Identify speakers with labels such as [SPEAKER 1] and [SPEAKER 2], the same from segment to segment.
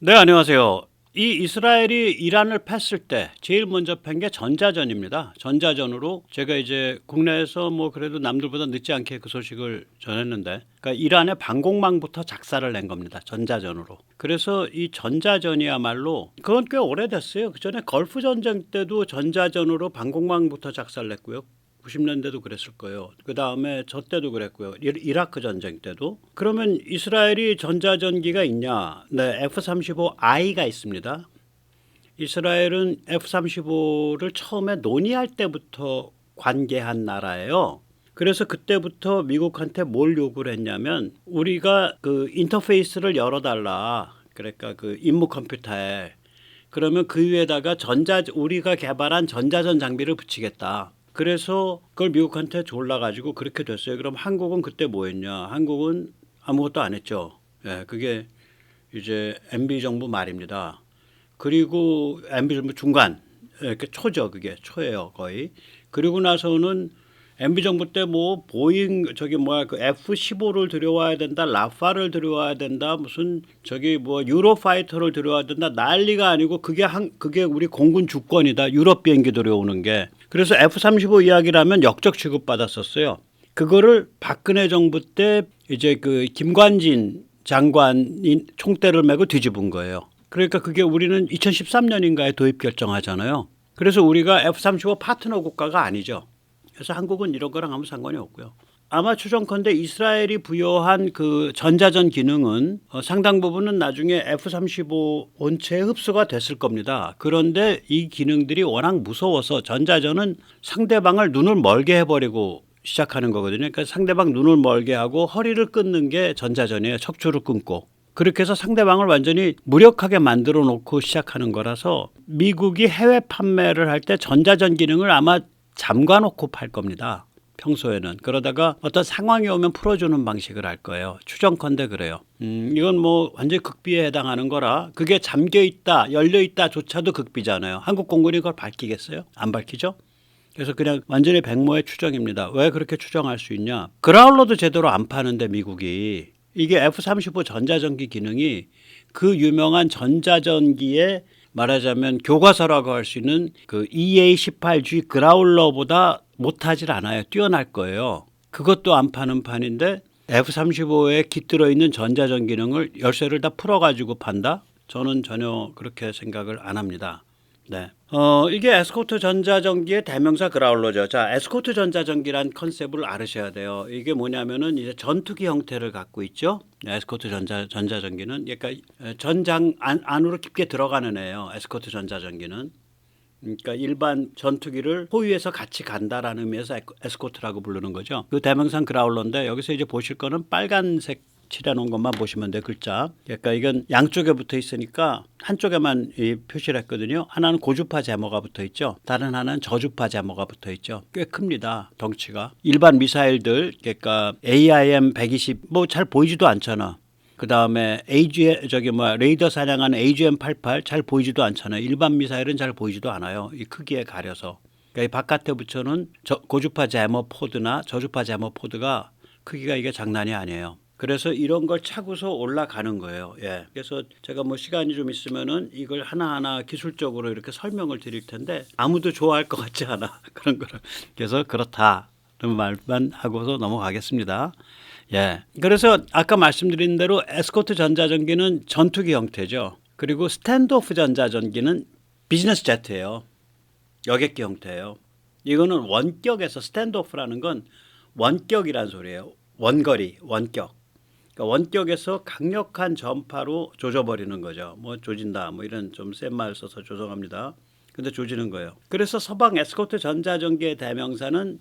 [SPEAKER 1] 네, 안녕하세요. 이 이스라엘이 이란을 팼을 때 제일 먼저 팬 게 전자전입니다. 전자전으로 제가 이제 국내에서 뭐 그래도 남들보다 늦지 않게 그 소식을 전했는데, 그러니까 이란의 방공망부터 작사를 낸 겁니다. 전자전으로. 그래서 이 전자전이야말로 그건 꽤 오래됐어요. 그 전에 걸프 전쟁 때도 전자전으로 방공망부터 작사를 냈고요. 90년대도 그랬을 거예요. 그 다음에 저 때도 그랬고요. 이라크 전쟁 때도. 그러면 이스라엘이 전자전기가 있냐? 네, F-35I가 있습니다. 이스라엘은 F-35를 처음에 논의할 때부터 관계한 나라예요. 그래서 그때부터 미국한테 뭘 요구를 했냐면 우리가 그 인터페이스를 열어달라. 그러니까 그 임무 컴퓨터에. 그러면 그 위에다가 우리가 개발한 전자전 장비를 붙이겠다. 그래서 그걸 미국한테 졸라가지고 그렇게 됐어요. 그럼 한국은 그때 뭐 했냐? 한국은 아무것도 안 했죠. 예, 그게 이제 MB 정부 말입니다. 그리고 MB 정부 중간, 이렇게 초죠. 그게 초예요, 거의. 그리고 나서는 MB 정부 때 뭐 보잉 저기 뭐야 그 F-15를 들여와야 된다, 라파를 들여와야 된다, 무슨 저기 뭐 유로파이터를 들여와야 된다 난리가 아니고 그게 우리 공군 주권이다. 유럽 비행기 들여오는 게. 그래서 F-35 이야기라면 역적 취급받았었어요. 그거를 박근혜 정부 때 이제 그 김관진 장관이 총대를 메고 뒤집은 거예요. 그러니까 그게 우리는 2013년인가에 도입 결정하잖아요. 그래서 우리가 F-35 파트너 국가가 아니죠. 그래서 한국은 이런 거랑 아무 상관이 없고요. 아마 추정컨대 이스라엘이 부여한 그 전자전 기능은 상당 부분은 나중에 F-35 본체에 흡수가 됐을 겁니다. 그런데 이 기능들이 워낙 무서워서 전자전은 상대방을 눈을 멀게 해버리고 시작하는 거거든요. 그러니까 상대방 눈을 멀게 하고 허리를 끊는 게 전자전이에요. 척추를 끊고. 그렇게 해서 상대방을 완전히 무력하게 만들어 놓고 시작하는 거라서 미국이 해외 판매를 할 때 전자전 기능을 아마 잠가놓고 팔 겁니다. 평소에는. 그러다가 어떤 상황이 오면 풀어주는 방식을 할 거예요. 추정컨대 그래요. 이건 뭐 완전히 극비에 해당하는 거라 그게 잠겨있다 열려있다 조차도 극비잖아요. 한국 공군이 그걸 밝히겠어요? 안 밝히죠? 그래서 그냥 완전히 백모의 추정입니다. 왜 그렇게 추정할 수 있냐? 그라울러도 제대로 안 파는데 미국이. 이게 F-35 전자전기 기능이 그 유명한 전자전기의 말하자면 교과서라고 할 수 있는 그 EA-18G 그라울러보다 못하질 않아요. 뛰어날 거예요. 그것도 안 파는 판인데 F-35에 깃들어 있는 전자전 기능을 열쇠를 다 풀어가지고 판다? 저는 전혀 그렇게 생각을 안 합니다. 네. 이게 에스코트 전자전기의 대명사 그라울러죠. 자, 에스코트 전자전기란 컨셉을 알으셔야 돼요. 이게 뭐냐면은 이제 전투기 형태를 갖고 있죠. 에스코트 전자전기는 그러니까 전장 안으로 깊게 들어가는 애예요. 에스코트 전자전기는. 그러니까 일반 전투기를 호위해서 같이 간다라는 의미에서 에스코트라고 부르는 거죠. 그 대명사 그라울러인데 여기서 이제 보실 거는 빨간색 칠해놓은 것만 보시면 돼요. 글자. 그러니까 이건 양쪽에 붙어 있으니까 한쪽에만 표시를 했거든요. 하나는 고주파 제모가 붙어 있죠. 다른 하나는 저주파 제모가 붙어 있죠. 꽤 큽니다. 덩치가. 일반 미사일들 그러니까 AIM-120 뭐 잘 보이지도 않잖아. 그 다음에 레이더 사냥하는 AGM-88 잘 보이지도 않잖아요. 일반 미사일은 잘 보이지도 않아요. 이 크기에 가려서. 그러니까 이 바깥에 붙여놓은 고주파 제모 포드나 저주파 제모 포드가 크기가 이게 장난이 아니에요. 그래서 이런 걸 차고서 올라가는 거예요. 예. 그래서 제가 뭐 시간이 좀 있으면은 이걸 하나하나 기술적으로 이렇게 설명을 드릴 텐데 아무도 좋아할 것 같지 않아. 그런 거를. 그래서 그렇다. 그런 말만 하고서 넘어가겠습니다. 예. 그래서 아까 말씀드린 대로 에스코트 전자전기는 전투기 형태죠. 그리고 스탠드오프 전자전기는 비즈니스 제트예요. 여객기 형태예요. 이거는 원격에서 스탠드오프라는 건 원격이란 소리예요. 원거리, 원격. 그러니까 원격에서 강력한 전파로 조져버리는 거죠. 뭐 조진다, 뭐 이런 좀 센 말 써서 죄송합니다. 근데 조지는 거예요. 그래서 서방 에스코트 전자전기의 대명사는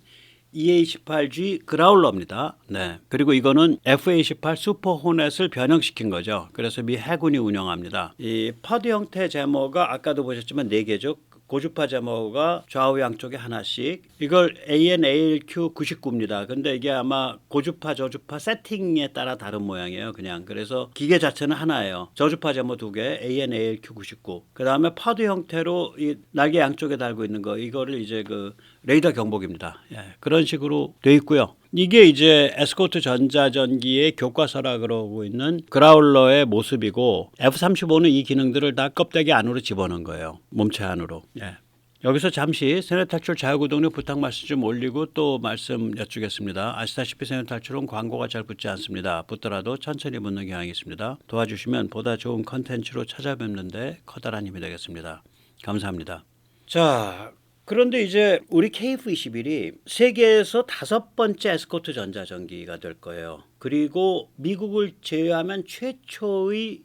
[SPEAKER 1] EA-18G 그라울러입니다. 네. 그리고 이거는 FA-18 슈퍼 호넷을 변형시킨 거죠. 그래서 미 해군이 운영합니다. 이 퍼드 형태 제모가 아까도 보셨지만 4개죠. 고주파 제모가 좌우 양쪽에 하나씩. 이걸 AN/ALQ99입니다. 근데 이게 아마 고주파 저주파 세팅에 따라 다른 모양이에요. 그냥. 그래서 기계 자체는 하나예요. 저주파 제모 2개 AN/ALQ99. 그다음에 퍼드 형태로 이 날개 양쪽에 달고 있는 거 이거를 이제 그 레이더 경보기입니다. 예, 그런 식으로 돼 있고요. 이게 이제 에스코트 전자전기의 교과서라 그러고 있는 그라울러의 모습이고 F-35는 이 기능들을 다 껍데기 안으로 집어넣은 거예요. 몸체 안으로. 예. 여기서 잠시 세뇌 탈출 자유구동력 부탁 말씀 좀 올리고 또 말씀 여쭈겠습니다. 아시다시피 세뇌 탈출은 광고가 잘 붙지 않습니다. 붙더라도 천천히 붙는 경향이 있습니다. 도와주시면 보다 좋은 컨텐츠로 찾아뵙는데 커다란 힘이 되겠습니다. 감사합니다. 자, 그런데 이제 우리 KF-21이 세계에서 5번째 에스코트 전자전기가 될 거예요. 그리고 미국을 제외하면 최초의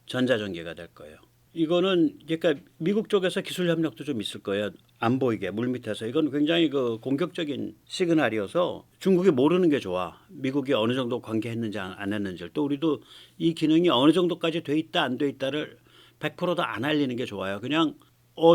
[SPEAKER 1] 전자전기가 될 거예요. 이거는 그러니까 미국 쪽에서 기술 협력도 좀 있을 거예요. 안 보이게 물밑에서. 이건 굉장히 그 공격적인 시그널이어서 중국이 모르는 게 좋아. 미국이 어느 정도 관계했는지 안 했는지를. 또 우리도 이 기능이 어느 정도까지 돼 있다 안 돼 있다를 100%도 안 알리는 게 좋아요. 그냥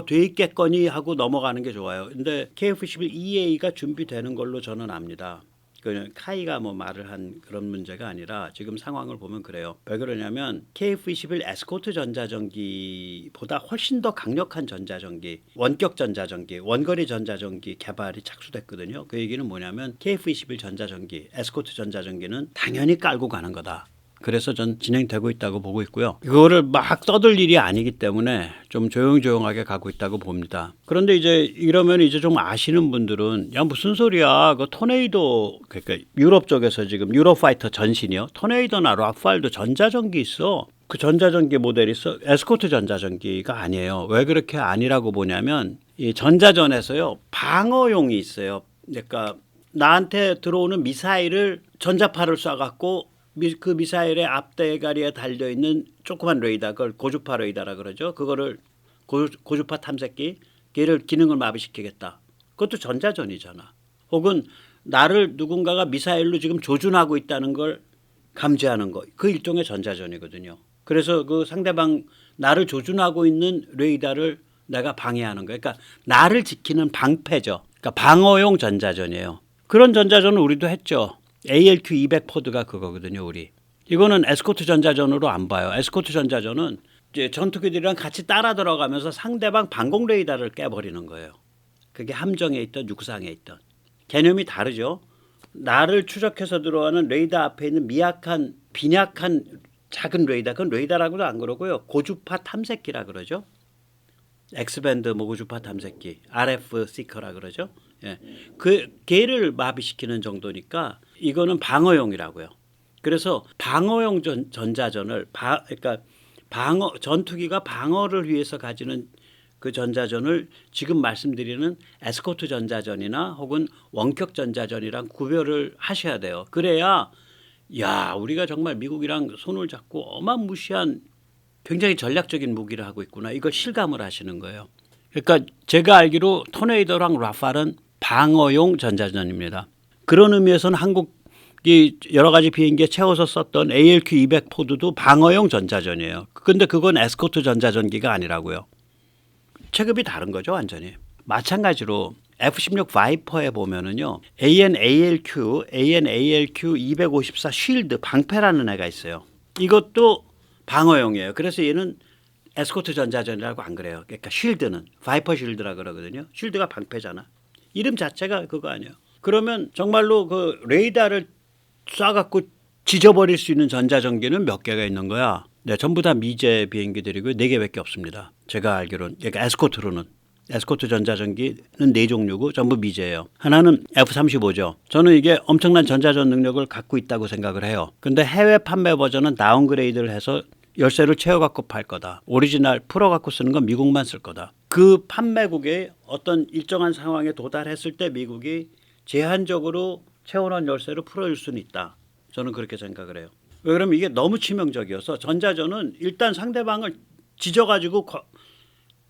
[SPEAKER 1] 돼 있겠거니 하고 넘어가는 게 좋아요. 근데 KF-21 EA가 준비되는 걸로 저는 압니다. 그 카이가 뭐 말을 한 그런 문제가 아니라 지금 상황을 보면 그래요. 왜 그러냐면 KF-21 에스코트 전자전기보다 훨씬 더 강력한 전자전기, 원격 전자전기, 원거리 전자전기 개발이 착수됐거든요. 그 얘기는 뭐냐면 KF-21 전자전기, 에스코트 전자전기는 당연히 깔고 가는 거다. 그래서 전 진행되고 있다고 보고 있고요. 그거를 막 떠들 일이 아니기 때문에 좀 조용조용하게 가고 있다고 봅니다. 그런데 이제 이러면 이제 좀 아시는 분들은 야 무슨 소리야? 그 토네이도 그러니까 유럽 쪽에서 지금 유로파이터 전신이요. 토네이도나 라팔도 전자전기 있어. 그 전자전기 모델이 있어. 에스코트 전자전기가 아니에요. 왜 그렇게 아니라고 보냐면 이 전자전에서요 방어용이 있어요. 그러니까 나한테 들어오는 미사일을 전자파를 쏴갖고 그 미사일의 앞대가리에 달려있는 조그만 레이더, 그걸 고주파 레이더라 그러죠. 그거를 고주파 탐색기, 걔를 기능을 마비시키겠다. 그것도 전자전이잖아. 혹은 나를 누군가가 미사일로 지금 조준하고 있다는 걸 감지하는 거. 그 일종의 전자전이거든요. 그래서 그 상대방 나를 조준하고 있는 레이더를 내가 방해하는 거예요. 그러니까 나를 지키는 방패죠. 그러니까 방어용 전자전이에요. 그런 전자전은 우리도 했죠. ALQ200 포드가 그거거든요, 우리. 이거는 에스코트 전자전으로 안 봐요. 에스코트 전자전은 이제 전투기들이랑 같이 따라 들어가면서 상대방 방공 레이더를 깨버리는 거예요. 그게 함정에 있던 육상에 있던. 개념이 다르죠. 나를 추적해서 들어가는 레이더 앞에 있는 미약한 빈약한 작은 레이더, 그건 레이더라고도 안 그러고요. 고주파 탐색기라 그러죠. X밴드 고주파 탐색기, RF 시커라 그러죠. 예. 그 걔를 마비시키는 정도니까 이거는 방어용이라고요. 그래서 방어용 전자전을 그러니까 전투기가 방어를 위해서 가지는 그 전자전을 지금 말씀드리는 에스코트 전자전이나 혹은 원격 전자전이랑 구별을 하셔야 돼요. 그래야 야 우리가 정말 미국이랑 손을 잡고 어마무시한 굉장히 전략적인 무기를 하고 있구나. 이걸 실감을 하시는 거예요. 그러니까 제가 알기로 토네이도랑 라팔은 방어용 전자전입니다. 그런 의미에서는 한국이 여러 가지 비행기에 채워서 썼던 ALQ200 포드도 방어용 전자전이에요. 그런데 그건 에스코트 전자전기가 아니라고요. 체급이 다른 거죠, 완전히. 마찬가지로 F-16 바이퍼에 보면은요, AN/ALQ 254 쉴드 방패라는 애가 있어요. 이것도 방어용이에요. 그래서 얘는 에스코트 전자전이라고 안 그래요. 그러니까 쉴드는 바이퍼 쉴드라 그러거든요. 쉴드가 방패잖아. 이름 자체가 그거 아니에요. 그러면 정말로 그 레이더를 쏴갖고 지져버릴 수 있는 전자전기는 몇 개가 있는 거야. 네, 전부 다 미제 비행기들이고요. 4개밖에 없습니다. 제가 알기로는. 그러니까 에스코트로는. 에스코트 전자전기는 4종류고 전부 미제예요. 하나는 F-35죠. 저는 이게 엄청난 전자전 능력을 갖고 있다고 생각을 해요. 근데 해외 판매 버전은 다운그레이드를 해서 열쇠를 채워갖고 팔 거다. 오리지널 풀어갖고 쓰는 건 미국만 쓸 거다. 그 판매국에 어떤 일정한 상황에 도달했을 때 미국이 제한적으로 채워놓은 열쇠를 풀어줄 수는 있다. 저는 그렇게 생각을 해요. 왜 그러면 이게 너무 치명적이어서 전자전은 일단 상대방을 지져가지고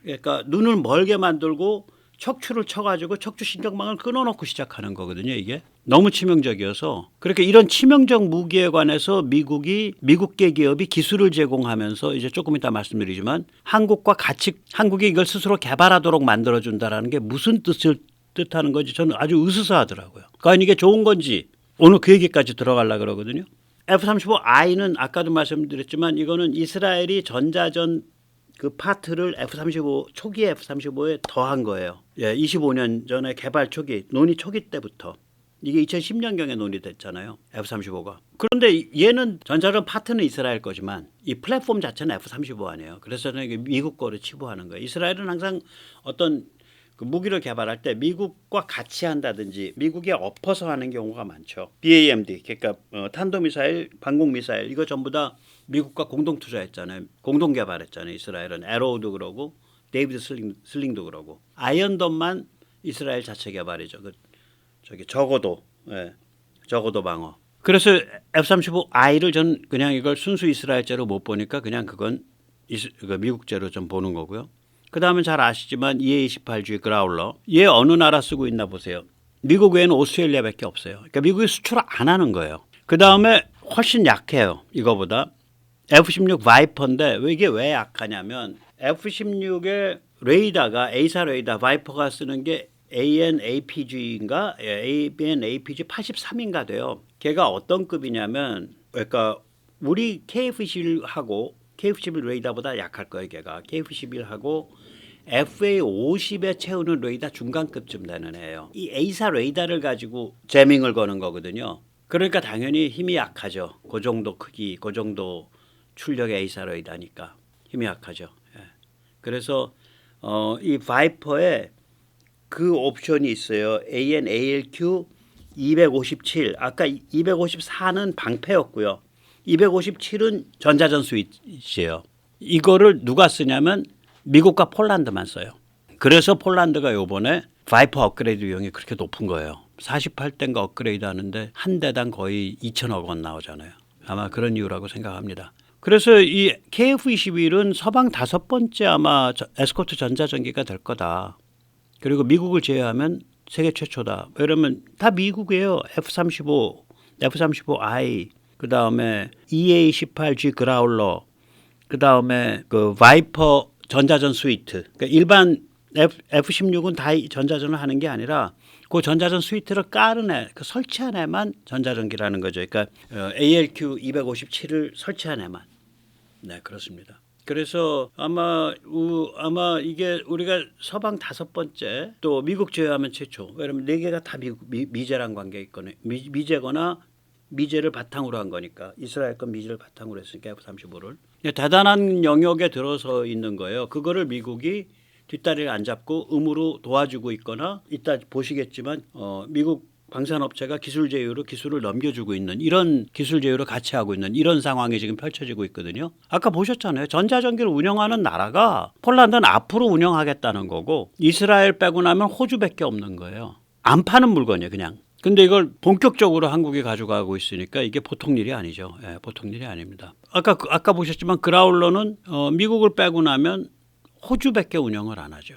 [SPEAKER 1] 그러니까 눈을 멀게 만들고 척추를 쳐가지고 척추 신경망을 끊어놓고 시작하는 거거든요. 이게 너무 치명적이어서 그렇게 이런 치명적 무기에 관해서 미국계 기업이 기술을 제공하면서 이제 조금 이따 말씀드리지만 한국과 같이 한국이 이걸 스스로 개발하도록 만들어준다라는 게 무슨 뜻하는 건지 저는 아주 으스스하더라고요. 과연 이게 좋은 건지 오늘 그 얘기까지 들어가려고 그러거든요. F-35I는 아까도 말씀드렸지만 이거는 이스라엘이 전자전 그 파트를 F-35 초기에 F-35에 더한 거예요. 예, 25년 전에 개발 초기, 논의 초기 때부터. 이게 2010년경에 논의됐잖아요. F-35가. 그런데 얘는 전자전 파트는 이스라엘 거지만 이 플랫폼 자체는 F-35 아니에요. 그래서 저는 이게 미국 거를 치부하는 거예요. 이스라엘은 항상 어떤 그 무기를 개발할 때 미국과 같이 한다든지 미국에 엎어서 하는 경우가 많죠. BAMD, 그러니까 탄도미사일, 방공미사일 이거 전부 다 미국과 공동 투자했잖아요. 공동 개발했잖아요. 이스라엘은 에로우도 그러고 데이비드 슬링도 그러고 아이언돔만 이스라엘 자체 개발이죠. 저기 적어도 적어도 방어. 그래서 F-35I를 전 그냥 이걸 순수 이스라엘제로 못 보니까 그냥 그건 미국제로 좀 보는 거고요. 그 다음에 잘 아시지만 EA-28G 그라울러 얘 어느 나라 쓰고 있나 보세요. 미국 외에는 오스트레일리아밖에 없어요. 그러니까 미국이 수출 안 하는 거예요. 그 다음에 훨씬 약해요. 이거보다 F-16 바이퍼인데 이게 왜 약하냐면 F-16의 레이더가 A사 레이더 바이퍼가 쓰는 게 AN/APG인가? AN/APG 83인가 돼요. 걔가 어떤 급이냐면 그러니까 우리 KF-11하고 KF-11 레이더보다 약할 거예요. 걔가 KF-11하고 FA-50에 채우는 레이더 중간급쯤 되는 애예요. 이 A사 레이더를 가지고 재밍을 거는 거거든요. 그러니까 당연히 힘이 약하죠. 그 정도 크기, 그 정도 출력의 A사 레이더니까 힘이 약하죠. 예. 그래서 이 바이퍼에 그 옵션이 있어요. AN/ALQ 257. 아까 254는 방패였고요. 257은 전자전 스위치예요. 이거를 누가 쓰냐면 미국과 폴란드만 써요. 그래서 폴란드가 이번에 바이퍼 업그레이드 비용이 그렇게 높은 거예요. 48대인가 업그레이드 하는데 한 대당 거의 2천억 원 나오잖아요. 아마 그런 이유라고 생각합니다. 그래서 이 KF-21은 서방 5번째 아마 에스코트 전자전기가 될 거다. 그리고 미국을 제외하면 세계 최초다. 왜냐면 다 미국이에요. F-35, F-35I, 그 다음에 EA-18G 그라울러, 그 다음에 그 바이퍼 전자전 스위트. 그러니까 일반 F-16은 다 전자전을 하는 게 아니라 그 전자전 스위트를 깔은 애, 그 설치한 애만 전자전기라는 거죠. 그러니까 ALQ 257을 설치한 애만. 네, 그렇습니다. 그래서 아마 이게 우리가 서방 5번째 또 미국 제외하면 최초. 왜냐면 4개가 다 미제랑 관계 있거나 미제거나 미제를 바탕으로 한 거니까 이스라엘 건 미제를 바탕으로 했으니까 F-35를 대단한 영역에 들어서 있는 거예요. 그거를 미국이 뒷다리를 안 잡고 의무로 도와주고 있거나 이따 보시겠지만 미국 방산업체가 기술 제휴로 기술을 넘겨주고 있는 이런 기술 제휴를 같이 하고 있는 이런 상황이 지금 펼쳐지고 있거든요. 아까 보셨잖아요. 전자전기를 운영하는 나라가 폴란드는 앞으로 운영하겠다는 거고 이스라엘 빼고 나면 호주밖에 없는 거예요. 안 파는 물건이에요, 그냥. 근데 이걸 본격적으로 한국이 가져가고 있으니까 이게 보통 일이 아니죠. 예, 보통 일이 아닙니다. 아까 보셨지만 그라울러는 미국을 빼고 나면 호주밖에 운영을 안 하죠.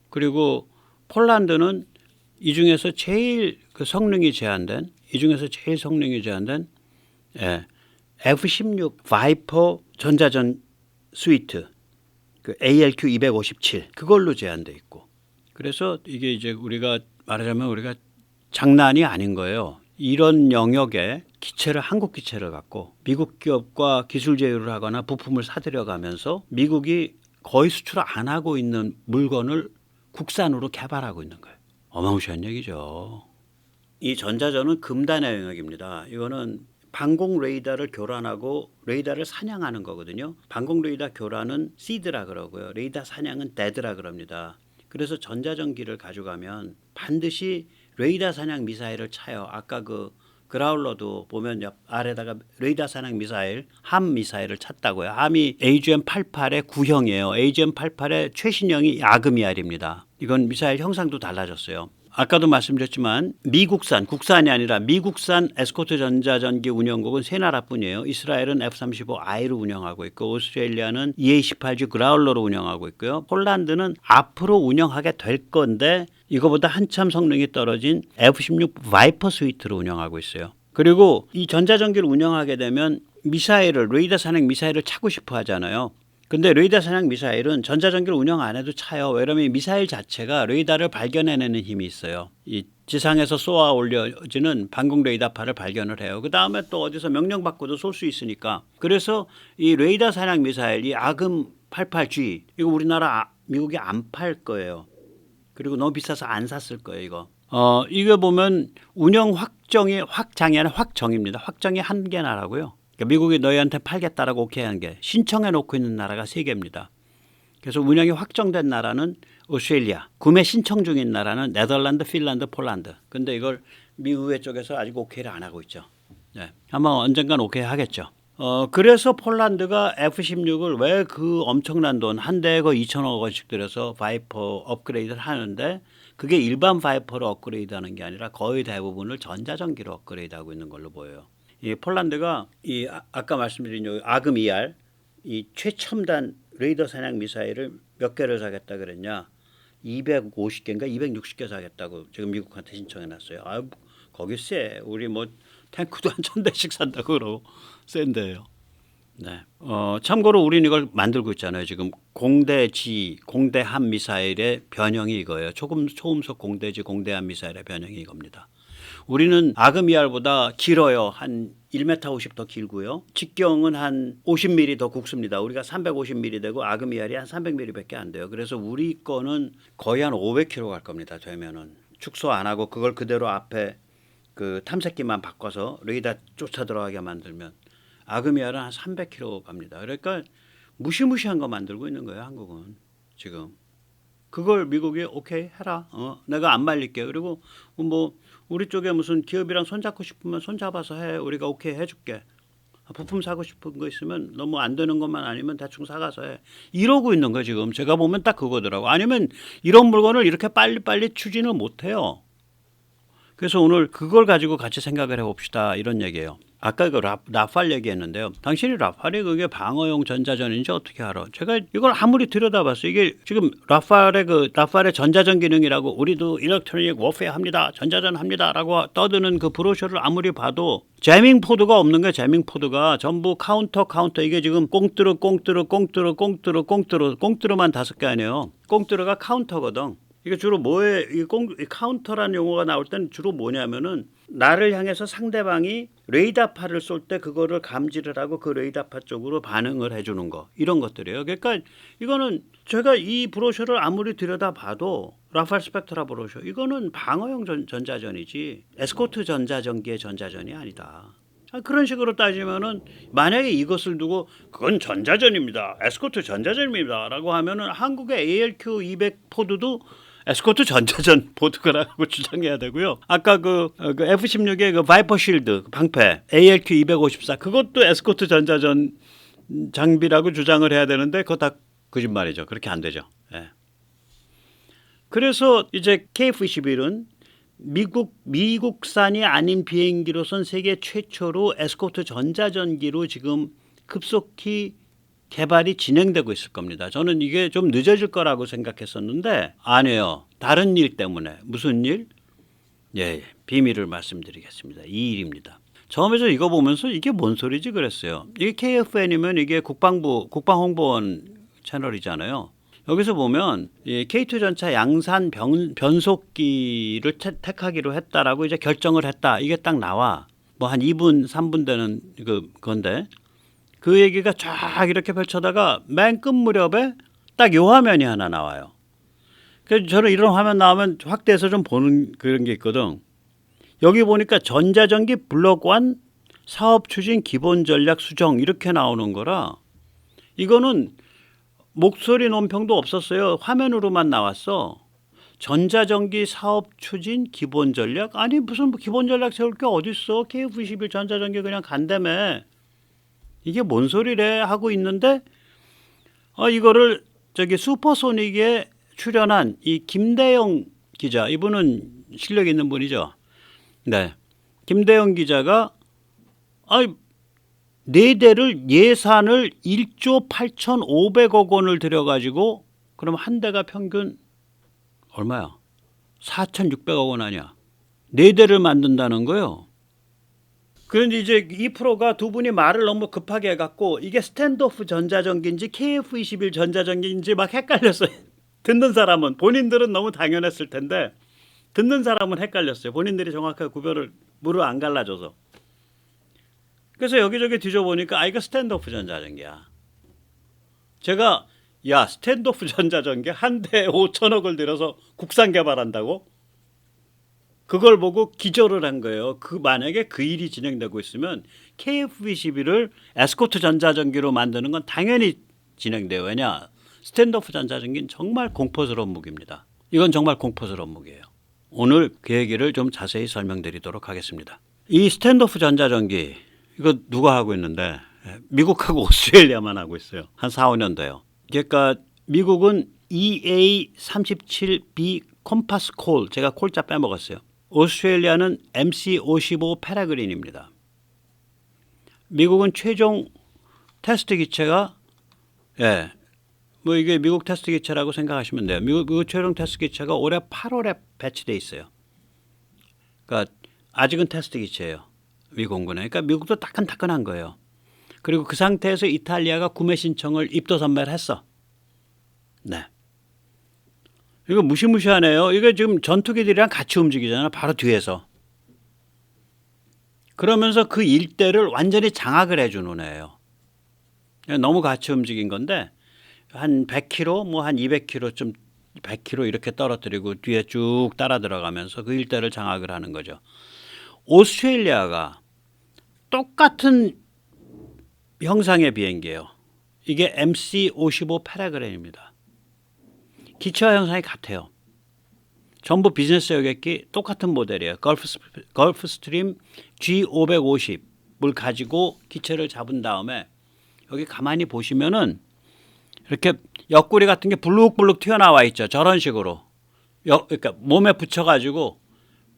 [SPEAKER 1] 그리고 폴란드는 이 중에서 제일 성능이 제한된 F-16 바이퍼 전자전 스위트 그 ALQ 257 그걸로 제한돼 있고 그래서 이게 이제 우리가 말하자면 우리가 장난이 아닌 거예요. 이런 영역에 한국 기체를 갖고 미국 기업과 기술 제휴를 하거나 부품을 사들여가면서 미국이 거의 수출 안 하고 있는 물건을 국산으로 개발하고 있는 거예요. 어마무시한 얘기죠. 이 전자전은 금단의 영역입니다. 이거는 방공 레이더를 교란하고 레이더를 사냥하는 거거든요. 방공 레이더 교란은 시드라 그러고요. 레이더 사냥은 데드라 그럽니다. 그래서 전자전기를 가져가면 반드시 레이더 사냥 미사일을 차요. 아까 그 그라울러도 보면 아래다가 레이더 사냥 미사일, 함 미사일을 찼다고요. 함이 AGM-88의 구형이에요. AGM-88의 최신형이 야금이알입니다. 이건 미사일 형상도 달라졌어요. 아까도 말씀드렸지만 국산이 아니라 미국산 에스코트 전자전기 운영국은 3나라뿐이에요. 이스라엘은 F-35I로 운영하고 있고 오스트레일리아는 EA-18G 그라울러로 운영하고 있고요. 폴란드는 앞으로 운영하게 될 건데 이거보다 한참 성능이 떨어진 F-16 바이퍼 스위트로 운영하고 있어요. 그리고 이 전자전기를 운영하게 되면 레이더 산행 미사일을 차고 싶어 하잖아요. 근데 레이더 사냥 미사일은 전자전기를 운영 안 해도 차요. 왜냐하면 이 미사일 자체가 레이더를 발견해내는 힘이 있어요. 이 지상에서 쏘아 올려지는 방공 레이더파를 발견을 해요. 그 다음에 또 어디서 명령받고도 쏠 수 있으니까. 그래서 이 레이더 사냥 미사일, 이 아금 88G 이거 미국이 안 팔 거예요. 그리고 너무 비싸서 안 샀을 거예요. 이거 보면 운영 확장이 아니라 확정입니다. 확정이 한 개 나라고요. 그러니까 미국이 너희한테 팔겠다라고 오케이 한 게 신청해 놓고 있는 나라가 3개입니다. 그래서 운영이 확정된 나라는 오스트레일리아, 구매 신청 중인 나라는 네덜란드, 핀란드, 폴란드. 근데 이걸 미 의회 쪽에서 아직 오케이를 안 하고 있죠. 네. 아마 언젠간 오케이 하겠죠. 그래서 폴란드가 F-16을 왜 그 엄청난 돈 한 대에 거 2천억 원씩 들여서 바이퍼 업그레이드를 하는데 그게 일반 바이퍼로 업그레이드하는 게 아니라 거의 대부분을 전자전기로 업그레이드하고 있는 걸로 보여요. 이 폴란드가 아까 말씀드린 아금 ER 이 최첨단 레이더 사냥 미사일을 몇 개를 사겠다 그랬냐? 250개인가 260개 사겠다고 지금 미국한테 신청해놨어요. 거기 쎄. 우리 뭐 탱크도 한 1,000대씩 산다고 그러고 센데요. 네. 참고로 우리는 이걸 만들고 있잖아요. 지금 공대함 미사일의 변형이 이거예요. 초음속 공대지 공대함 미사일의 변형이 이겁니다. 우리는 아금이알보다 길어요. 한 1m 50 더 길고요. 직경은 한 50mm 더 굵습니다. 우리가 350mm 되고 아금이알이 한 300mm밖에 안 돼요. 그래서 우리 거는 거의 한 500km 갈 겁니다. 되면은 축소 안 하고 그걸 그대로 앞에 그 탐색기만 바꿔서 레이더 쫓아 들어가게 만들면 아금이알은 한 300km 갑니다. 그러니까 무시무시한 거 만들고 있는 거예요. 한국은 지금. 그걸 미국이 오케이 해라. 내가 안 말릴게. 그리고 뭐 우리 쪽에 무슨 기업이랑 손잡고 싶으면 손잡아서 해. 우리가 오케이 해줄게. 부품 사고 싶은 거 있으면 너무 안 되는 것만 아니면 대충 사가서 해. 이러고 있는 거예요. 지금 제가 보면 딱 그거더라고. 아니면 이런 물건을 이렇게 빨리빨리 추진을 못해요. 그래서 오늘 그걸 가지고 같이 생각을 해봅시다. 이런 얘기예요. 아까 그 라팔 얘기했는데요. 당신이 라팔이 그게 방어용 전자전인지 어떻게 알아? 제가 이걸 아무리 들여다봤어요. 이게 지금 라팔의 전자전 기능이라고 우리도 일렉트로닉 워페어 합니다. 전자전 합니다라고 떠드는 그 브로셔를 아무리 봐도 제밍 포드가 없는 거예요. 제밍 포드가 전부 카운터 이게 지금 꽁뜨르만 5개 아니에요. 꽁뜨르가 카운터거든. 이게 주로 이 카운터라는 용어가 나올 때는 주로 뭐냐면은 나를 향해서 상대방이 레이더파를 쏠 때 그거를 감지를 하고 그 레이더파 쪽으로 반응을 해주는 거 이런 것들이에요. 그러니까 이거는 제가 이 브로셔를 아무리 들여다봐도 라팔 스펙트라 브로셔 이거는 방어용 전자전이지 에스코트 전자전기의 전자전이 아니다. 그런 식으로 따지면은 만약에 이것을 두고 그건 전자전입니다. 에스코트 전자전입니다라고 하면은 한국의 ALQ200 포드도 에스코트 전자전 보드가라고 주장해야 되고요. 아까 그 F-16의 그 바이퍼 쉴드 방패 ALQ254 그것도 에스코트 전자전 장비라고 주장을 해야 되는데 그거 다 거짓말이죠. 그렇게 안 되죠. 예. 그래서 이제 KF-21은 미국산이 아닌 비행기로선 세계 최초로 에스코트 전자전기로 지금 급속히 개발이 진행되고 있을 겁니다. 저는 이게 좀 늦어질 거라고 생각했었는데 아니에요. 다른 일 때문에. 무슨 일? 예, 비밀을 말씀드리겠습니다. 이 일입니다. 처음에 이거 보면서 이게 뭔 소리지 그랬어요. 이게 KFN이면 이게 국방홍보원 채널이잖아요. 여기서 보면 K2 전차 양산 변속기를 택하기로 했다라고 이제 결정을 했다. 이게 딱 나와. 뭐 한 2분, 3분 되는 건데 그 얘기가 쫙 이렇게 펼쳐다가 맨 끝 무렵에 딱 요 화면이 하나 나와요. 그래서 저는 이런 화면 나오면 확대해서 좀 보는 그런 게 있거든. 여기 보니까 전자전기 블록 1 사업 추진 기본 전략 수정 이렇게 나오는 거라 이거는 목소리 논평도 없었어요. 화면으로만 나왔어. 전자전기 사업 추진 기본 전략? 아니 무슨 기본 전략 세울 게 어딨어. KF-21 전자전기 그냥 간다며. 이게 뭔 소리래 하고 있는데 이거를 슈퍼소닉에 출연한 이 김대영 기자 이분은 실력 있는 분이죠. 네, 김대영 기자가 네 대를 예산을 1조 8,500억 원을 들여가지고 그럼 한 대가 평균 얼마야? 4,600억 원 아니야? 네 대를 만든다는 거예요. 그런데 이제 이 프로가 두 분이 말을 너무 급하게 해갖고 이게 스탠드오프 전자전기인지 KF-21 전자전기인지 막 헷갈렸어요. 듣는 사람은 본인들은 너무 당연했을 텐데 듣는 사람은 헷갈렸어요. 본인들이 정확하게 물을 안 갈라줘서. 그래서 여기저기 뒤져보니까 이거 스탠드오프 전자전기야. 제가 야, 스탠드오프 전자전기 한 대에 5천억을 들여서 국산 개발한다고? 그걸 보고 기절을 한 거예요. 만약에 그 일이 진행되고 있으면 KF-22를 에스코트 전자전기로 만드는 건 당연히 진행돼요. 왜냐? 스탠드오프 전자전기는 정말 공포스러운 무기입니다. 이건 정말 공포스러운 무기예요. 오늘 그 얘기를 좀 자세히 설명드리도록 하겠습니다. 이 스탠드오프 전자전기 이거 누가 하고 있는데 미국하고 오스트레일리아만 하고 있어요. 한 4, 5년 돼요. 그러니까 미국은 EA37B 컴파스 콜, 제가 콜자 빼먹었어요. 오스트레일리아는 MC55 페레그린입니다. 미국은 최종 테스트 기체가 뭐 이게 미국 테스트 기체라고 생각하시면 돼요. 미국 최종 테스트 기체가 올해 8월에 배치돼 있어요. 그러니까 아직은 테스트 기체예요. 미공군에. 그러니까 미국도 따끈따끈한 거예요. 그리고 그 상태에서 이탈리아가 구매 신청을 입도 선배를 했어. 네. 이거 무시무시하네요. 이거 지금 전투기들이랑 같이 움직이잖아. 바로 뒤에서. 그러면서 그 일대를 완전히 장악을 해주는 애예요. 너무 같이 움직인 건데 한 100km, 뭐 한 200km쯤 100km 이렇게 떨어뜨리고 뒤에 쭉 따라 들어가면서 그 일대를 장악을 하는 거죠. 오스트레일리아가 똑같은 형상의 비행기예요. 이게 MC55 페레그린입니다. 기체와 형상이 같아요. 전부 비즈니스 여객기 똑같은 모델이에요. 걸프 스트림 G550을 가지고 기체를 잡은 다음에 여기 가만히 보시면은 이렇게 옆구리 같은 게 불룩불룩 튀어나와 있죠. 저런 식으로. 그러니까 몸에 붙여가지고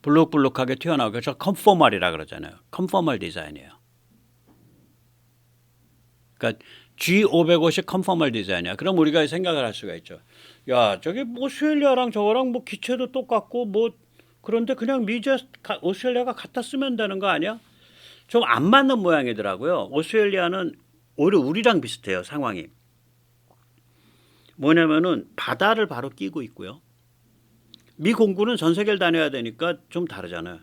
[SPEAKER 1] 불룩불룩하게 튀어나오고 저 컨포멀이라 그러잖아요. 컨포멀 디자인이에요. 그러니까 G550 컨포멀 디자인이야. 그럼 우리가 생각을 할 수가 있죠. 야, 저게 뭐 오스트레일리아랑 저거랑 뭐 기체도 똑같고 뭐 그런데 그냥 오스트레일리아가 갖다 쓰면 되는 거 아니야? 좀 안 맞는 모양이더라고요. 오스트레일리아는 오히려 우리랑 비슷해요. 상황이. 뭐냐면은 바다를 바로 끼고 있고요. 미 공군은 전 세계를 다녀야 되니까 좀 다르잖아요.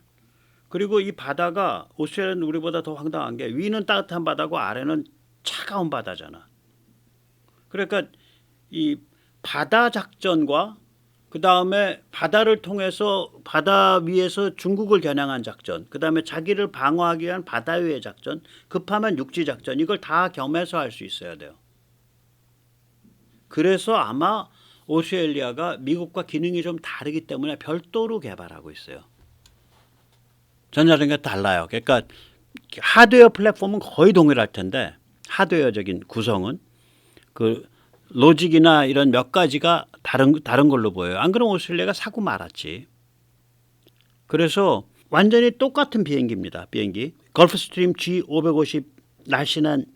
[SPEAKER 1] 그리고 이 바다가 오스트레일리아는 우리보다 더 황당한 게 위는 따뜻한 바다고 아래는 차가운 바다잖아. 그러니까 이 바다 작전과 그 다음에 바다를 통해서 바다 위에서 중국을 겨냥한 작전, 그 다음에 자기를 방어하기 위한 바다 위의 작전, 급하면 육지 작전, 이걸 다 겸해서 할 수 있어야 돼요. 그래서 아마 오스트레일리아가 미국과 기능이 좀 다르기 때문에 별도로 개발하고 있어요. 전자전기가 달라요. 그러니까 하드웨어 플랫폼은 거의 동일할 텐데 하드웨어적인 구성은 그 로직이나 이런 몇 가지가 다른 걸로 보여요. 안 그러면 오스트레일리아가 사고 말았지. 그래서 완전히 똑같은 비행기입니다. 비행기. 걸프스트림 G550 날씬한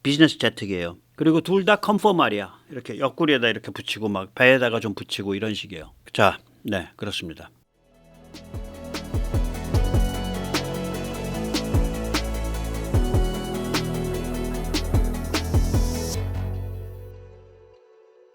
[SPEAKER 1] 비즈니스 제트기예요. 그리고 둘 다 컨포멀이야. 이렇게 옆구리에다 이렇게 붙이고 막 배에다가 좀 붙이고 이런 식이에요. 자, 네, 그렇습니다.